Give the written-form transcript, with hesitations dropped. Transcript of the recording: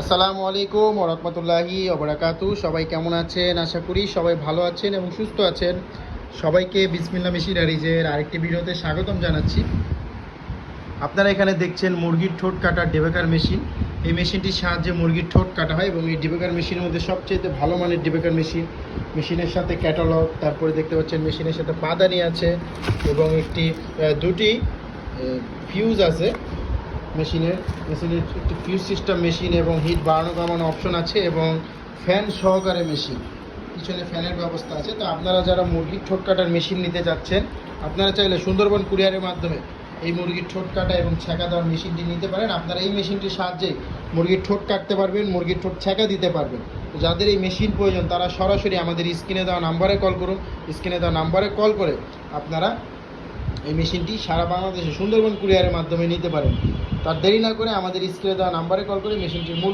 আসসালামু আলাইকুম ওয়া রাহমাতুল্লাহি ওয়া বারাকাতুহু। সবাই কেমন আছেন? আশা করি সবাই ভালো আছেন এবং সুস্থ আছেন। সবাইকে বিসমিল্লাহ মেশিনারিজের আরেকটি ভিডিওতে স্বাগতম জানাচ্ছি। আপনারা এখানে দেখছেন মুরগির ঠোঁট কাটার ডেবেকার মেশিন। এই মেশিনটির সাহায্যে মুরগির ঠোঁট কাটা হয় এবং এই ডেবেকার মেশিনের মধ্যে সবচেয়ে ভালো মানের ডেবেকার মেশিন। মেশিনের সাথে ক্যাটালগ, তারপরে দেখতে পাচ্ছেন মেশিনের সাথে পাদানি আছে এবং দুটি ফিউজ আছে। মেশিনের একটি ফিউজ সিস্টেম মেশিন এবং হিট বাড়ানো কমানো অপশন আছে এবং ফ্যান সহকারে মেশিন, পিছনে ফ্যানের ব্যবস্থা আছে। তো আপনারা যারা মুরগির ঠোঁট কাটার মেশিন নিতে যাচ্ছেন, আপনারা চাইলে সুন্দরবন কুরিয়ারের মাধ্যমে এই মুরগির ঠোঁট কাটা এবং ছ্যাঁকা দেওয়ার মেশিনটি নিতে পারেন। আপনারা এই মেশিনটির সাহায্যে মুরগির ঠোঁট কাটতে পারবেন, মুরগির ঠোঁট ছ্যাঁকা দিতে পারবেন। তো যাদের এই মেশিন প্রয়োজন তারা সরাসরি আমাদের স্ক্রিনে দেওয়া নাম্বারে কল করুন। স্ক্রিনে দেওয়া নাম্বারে কল করে আপনারা এই মেশিনটি সারা বাংলাদেশে সুন্দরবন কুরিয়ারের মাধ্যমে নিতে পারেন। তার দেরি না করে আমাদের স্ক্রিনে দেওয়া নাম্বারে কল করে মেশিনটির মূল্য